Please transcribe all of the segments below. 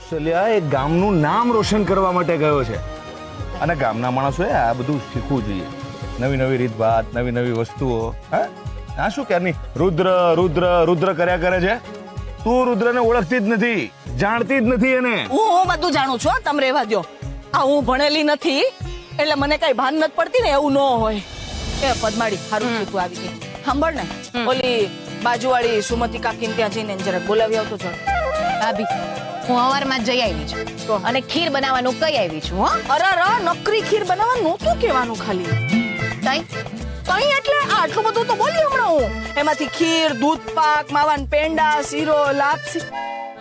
કૌશલ્યા એક ગામનું નામ રોશન કરવા માટે ગયો છે અને ગામના માણસોએ આ બધું શીખવું જોઈએ. નવી નવી રીતભાત, નવી નવી વસ્તુઓ. હા, આ શું ક્યારની રુદ્ર રુદ્ર રુદ્ર કર્યા કરે છે? તું રુદ્રને ઓળખતી જ નથી, જાણતી જ નથી એને. હું બધું જાણું છું, તમે રહેવા દો. આ હું ભણેલી નથી એટલે મને કઈ ભાન નથી પડતી ને, એવું ન હોય. એ પદ્માડી, સારું થયું તું આવી ગઈ. સાંભળ ને, ઓલી બાજુવાળી સુમતિ કાકીને ત્યાં જઈને જરાક બોલાવી આવતો છો. ભાભી, હું સવારમાં જ જઈ આવી છું અને ખીર બનાવવાનું કઈ આવી છું. હો, અરે નકરી ખીર બનાવવા નહોતું કહેવાનું ખાલી. તઈ કઈ એટલે આટલું બધું તો બોલી હમણાં હું. એમાંથી ખીર, દૂધ પાક, માવાન પેંડા, શીરો, લાપસી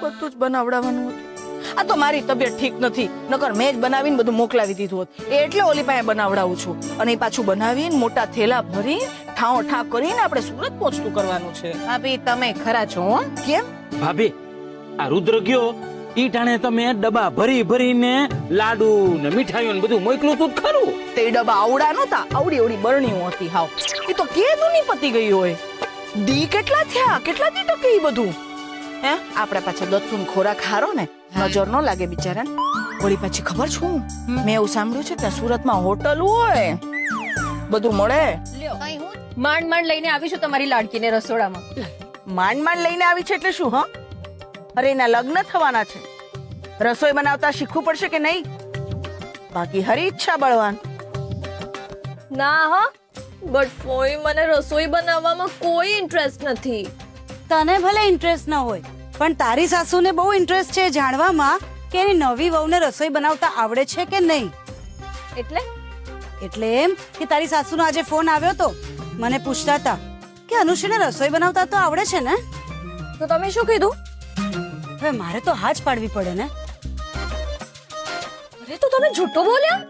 બધું જ બનાવડાવવાનું હતું. આ તો મારી તબિયત ઠીક નથી, નકર મેં જ બનાવીને બધું મોકલાવી દીધું હોત. એટલે ઓલી પાસે બનાવડાવું છું અને એ પાછું બનાવીને મોટા થેલા ભરી ઠાવ ઠાવ કરીને આપણે સુરત પહોંચતું કરવાનું છે. ભાભી, તમે ખરા છો. હો, કેમ ભાભી, આ રુદ્ર ગયો ઈ ટાણે તમે ડબ્બા ભરી ભરીને લાડુ ને મીઠાઈઓ ને બધું મોકલું તું ખરું. તે ડબ્બા આવડા નહોતા, આવડી આવડી બરણીઓ હતી. હાવ એ તો કેદું ની પતી ગઈ હોય. દી કેટલા થયા, કેટલા દી ટકે ઈ બધું. હે, આપણે પાછા દત્તુન ખોરાક હારો ને, નજર ન લાગે બિચારાને. વળી પાછી ખબર છું, મેં એવું સાંભળ્યું છે કે સુરતમાં હોટલ હોય, બધું મળે. કઈ હું માંડ માંડ લઈને આવી છું તમારી લાડકીને રસોડામાં. માંડ માંડ લઈને આવી છે એટલે શું? હ, અરે એના લગ્ન થવાના છે, રસોઈ બનાવતા શીખવું પડશે કે નહીં? બાકી હરી ઈચ્છા બળવાન. ના હા, બટ ફોઈ મને રસોઈ બનાવવામાં કોઈ ઇન્ટરેસ્ટ નથી. તને ભલે ઇન્ટરેસ્ટ ન હોય, પણ તારી સાસુને બહુ ઇન્ટરેસ્ટ છે જાણવામાં કે એની નવી વહુને રસોઈ બનાવતા આવડે છે કે નહીં. એટલે એટલે એમ કે તારી સાસુનો આજે ફોન આવ્યો તો મને પૂછતા હતા કે અનુશ્રીને રસોઈ બનાવતા તો આવડે છે ને. તો તમે શું કીધું? હવે મારે તો હા જ પાડવી પડે ને. અરે તો તમે જૂઠું બોલ્યા.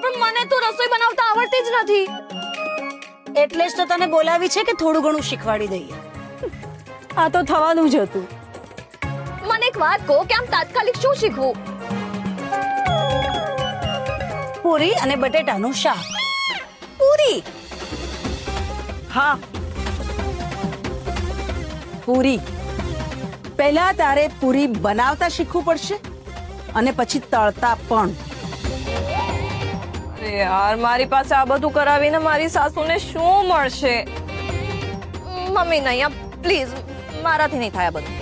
પણ મને તો રસોઈ બનાવતા આવડતી જ નથી. એટલે જ તો તને બોલાવી છે કે થોડું ઘણું શીખવાડી દઈએ. આ તો થવાનું જ હતું. મને એક વાત કહો કે આમ તાત્કાલિક શું શીખવું? પૂરી અને બટેટાનું શાક. પૂરી? હા, પૂરી. પહેલા તારે પૂરી બનાવતા શીખવું પડશે અને પછી તળતા પણ. અરે યાર, મારી પાસે આ બધું કરાવીને મારી સાસુને શું મળશે? મમ્મી નહીં, પ્લીઝ, મારાથી નહીં થાય આ બધું.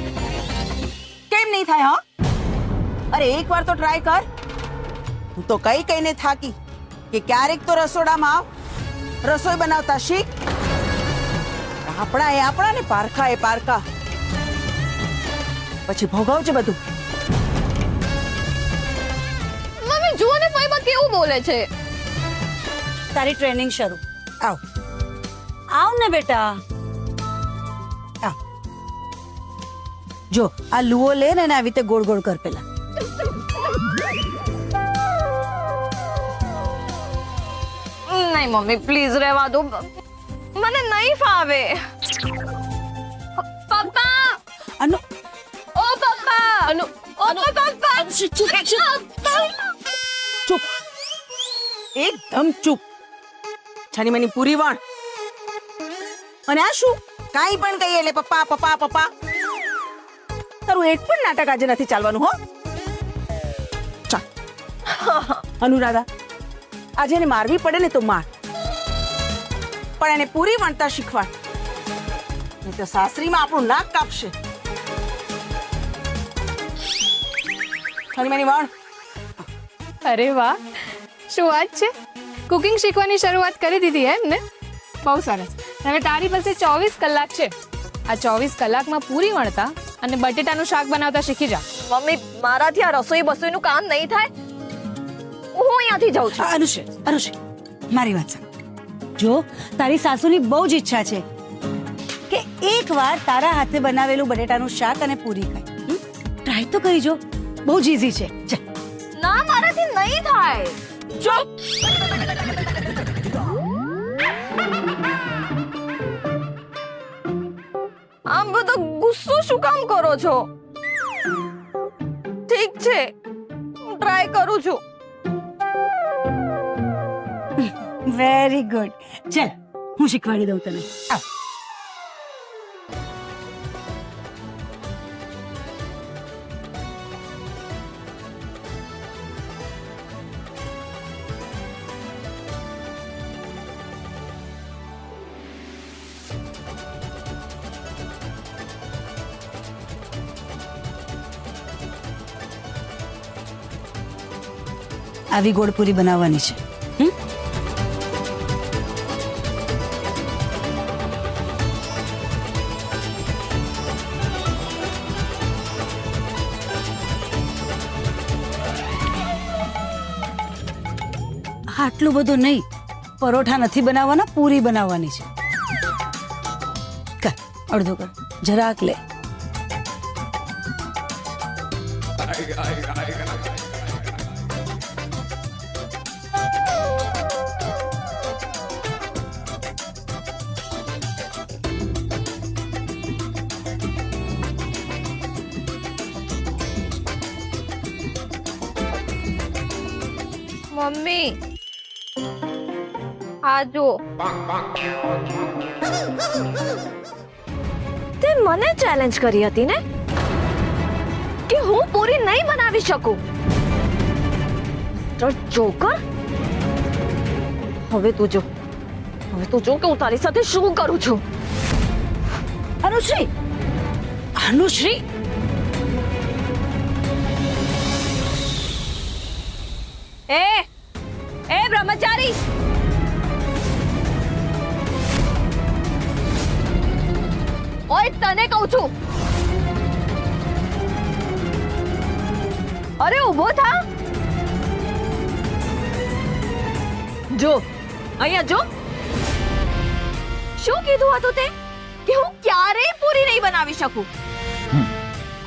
કેમ નહીં થાય? હા, અરે એકવાર તો ટ્રાય કર. હું તો કઈને થાકી કે ક્યારેક તો રસોડામાં આવ, રસોઈ બનાવતા શીખ. આપણા ને પારખા એ પારખા, પછી ભોગવજે બધું. મમ્મી જુઓ ને, ફાઈબા કેવું બોલે છે. તારી ટ્રેનિંગ શરૂ. આવ આવ ને બેટા, આવ. જો આ લુઓ લે ને આવી રીતે ગોળ ગોળ કર પેલા. નહીં મમ્મી, પ્લીઝ રહેવા દો, મને નહીં ફાવે. પપ્પા, અનુ ઓ પપ્પા, ઓ પપ્પા, ચૂપ, એકદમ ચૂપ. છાની મની પૂરી વણ. અને આ શું કાઈ પણ કહીએ એટલે પપ્પા પપ્પા પપ્પા. તારું એક પણ નાટક આજે નથી ચાલવાનું. હો, ચાલ. અનુરાધા, આજે એને મારવી પડે ને તો માર, પણ એને પૂરી વણતા શીખવાડ, નહીં તો સાસરીમાં આપણું નાક કાપશે. છાની મની વણ. અરે વાહ, શું વાત છે! કુકિંગ શીખવાની શરૂઆત કરી દીધી એમ ને? બહુ સરસ. હવે તારી પાસે 24 કલાક છે. આ 24 કલાકમાં પૂરી વણતા અને બટેટાનું શાક બનાવતા શીખી જા. મમ્મી, મારાથી આ રસોઈ બસોઈનું કામ નહીં થાય. હું અહીંયાથી જાઉં છું. અનુશ્રી, મારી વાત સાંભળ. જો તારી સાસુની બહુ જ ઈચ્છા છે કે એકવાર તારા હાથે બનાવેલું બટેટાનું શાક અને પૂરી ખાય. ટ્રાય તો કરી જો, બહુ જ ઈઝી છે. ચાલ. ના, મારાથી નહીં થાય. ચૂપ. આમ બધો ગુસ્સો શું કામ કરો છો? ઠીક છે, હું ટ્રાય કરું છું. Very good. ચાલ, હું શીખવાડી દઉં તને. આવ. આવી ગોળ પૂરી બનાવવાની છે. હમ? આટલું બધું નહીં, પરોઠા નથી બનાવવાના, પૂરી બનાવવાની છે. કર, અડધો કર, જરાક લે. મમ્મી આ જો તે મને ચેલેન્જ કરી હતી ને કે હું પૂરી નહીં બનાવી શકું. તો જોકર, હવે તું જો કે હું તારી સાથે શું કરું છું. અનુશ્રી, અનુશ્રી, એ બ્રહ્મચારી, ઓય તને કહું છું, અરે ઊભો થા. જો અહીંયા જો, શું કીધું હતું તે કે હું ક્યારેય પૂરી નહીં બનાવી શકું.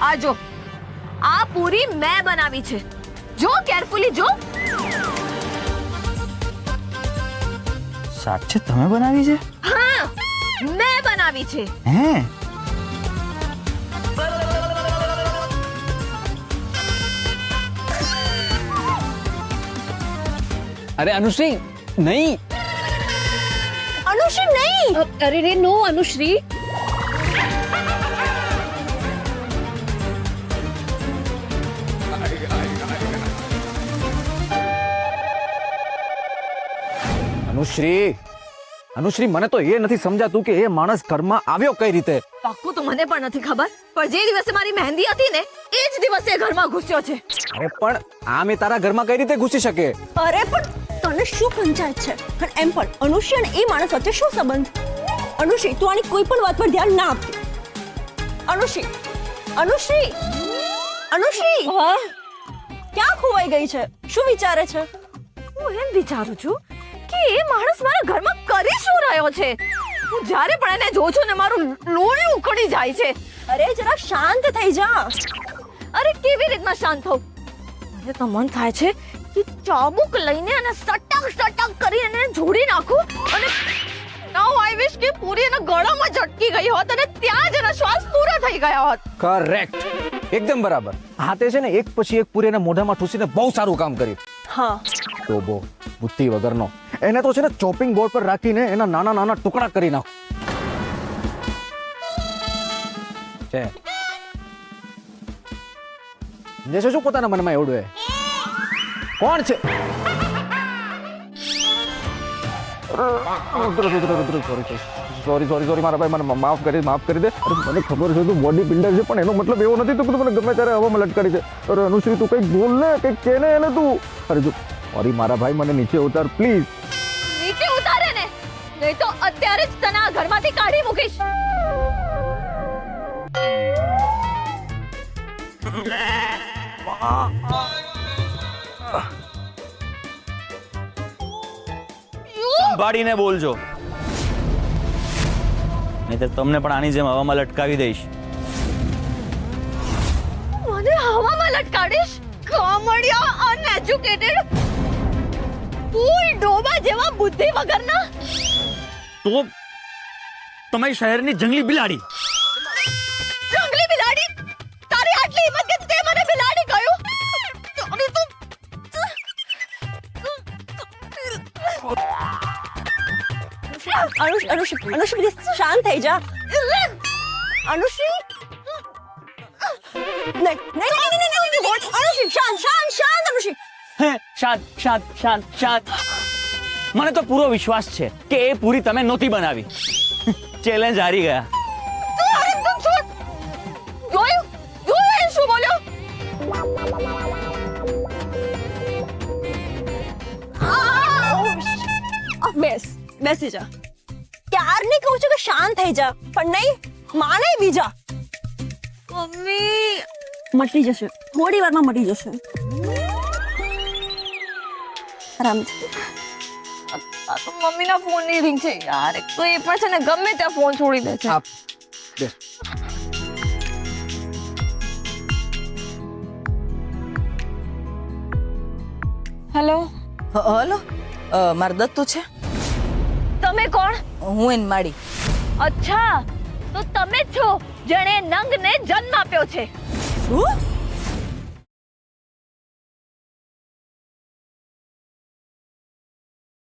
આ જો, આ પૂરી મેં બનાવી છે. જો કેરફુલી જો. સાચે તમે બનાવી છે? હા, મેં બનાવી છે. હે? અરે અનુશ્રી, નહીં. અનુશ્રી નહીં. અરે રે નો અનુશ્રી. અનુશ્રી, અનુશ્રી, મને તો એ નથી સમજાતું કે એ માણસ ઘરમાં આવ્યો કઈ રીતે. પાક્કું તો મને પણ નથી ખબર, પણ જે દિવસે મારી મહેંદી હતી ને એ જ દિવસે એ ઘરમાં ઘૂસ્યો છે. અરે પણ આમ એ તારા ઘરમાં કઈ રીતે ઘૂસી શકે? અરે પણ તને શું પંચાયત છે? અને એમ પણ અનુશ્રી અને એ માણસ વચ્ચે શું સંબંધ? અનુશ્રી, તું આની કોઈ પણ વાત પર ધ્યાન ના આપતી. અનુશ્રી, અનુશ્રી, અનુશ્રી, હા, ક્યાં ખોવાઈ ગઈ છે? શું વિચારે છે? હું એમ વિચારું છું કે એ માણસ મારા ઘરમાં કરી શું રહ્યો છે. હું જ્યારે પણ એને જોઉં છું ને મારું લોહી ઉકળી જાય છે. અરે જરા શાંત થઈ જા. અરે કેવી રીતના શાંત થઉં? મને તો મન થાય છે કે ચાબુક લઈને અને સટક સટક કરીને એને જોડી નાખું અને નાઉ આઈ વિશ કે પૂરી એના ગળામાં ઝટકી ગઈ હોત અને ત્યાં જ એના શ્વાસ પૂરા થઈ ગયા હોત. કરેક્ટ, એકદમ બરાબર. હાથે છે ને એક પછી એક પૂરી એના મોઢામાં ઠૂસીને બહુ સારું કામ કર્યું. હા, તો બહુ બુદ્ધિ વગરનો. એને તો છે ને ચોપિંગ બોર્ડ પર રાખીને એના નાના નાના ટુકડા કરી નાખો છે. જે છે શું પોતાના મનમાં એવડું હે? કોણ છે? સોરી મારા ભાઈ, મને માફ કરી દે. અરે મને ખબર છે તું બોડી બિલ્ડર છે, પણ એનો મતલબ એવો નથી તો તું મને ગમે ત્યારે હવામાં લટકાડી છે. અરે અનુશ્રી, તું કંઈક બોલ ને, કંઈક કે ને એને તું. અરે જો સોરી મારા ભાઈ, મને નીચે ઉતાર પ્લીઝ. નીચે ઉતારે ને, નહીં તો અત્યારે જ તને આ ઘરમાંથી કાઢી મૂકીશ. સંભાળીને બોલજો, નહીંતર તમને પણ આની જેમ હવામાં લટકાવી દઈશ. મને હવામાં લટકાડીશ? કામડિયા, અનએજ્યુકેટેડ, ફૂલ ડોબા જેવા બુદ્ધિ વગરના. તો તમારી શહેરની જંગલી બિલાડી. જંગલી બિલાડી? તારી આટલી હિંમત કે તે મને બિલાડી કહ્યું? તારી તો અનુશ્રી, અનુશ્રી, શાંત થઈ જા. અનુશ્રી, અનુશ્રી, શાંત. અનુશ્રી, હે, શાંત. મને તો પૂરો વિશ્વાસ છે કે એ પૂરી તમે નહોતી બનાવી. ચેલેન્જ હારી ગયા. જોયું એ શું બોલ્યો? બેસી જા. ક્યારની કહું છું કે શાંત થઈ જા, પણ નહીં માને બીજા. મમ્મી મટી જશે, થોડી વારમાં મટી જશે. આરામથી. આ તો મમ્મીના ફોનની રિંગ છે યાર. એક તો એ પણ છે ને ગમે ત્યાં ફોન છોડી દે છે. હેલો, હલો માર દત્તુ છે. તમે કોણ? હું એન માડી. અચ્છા, તો તમે જ છો જેણે નંગને જન્મ આપ્યો છે. શું?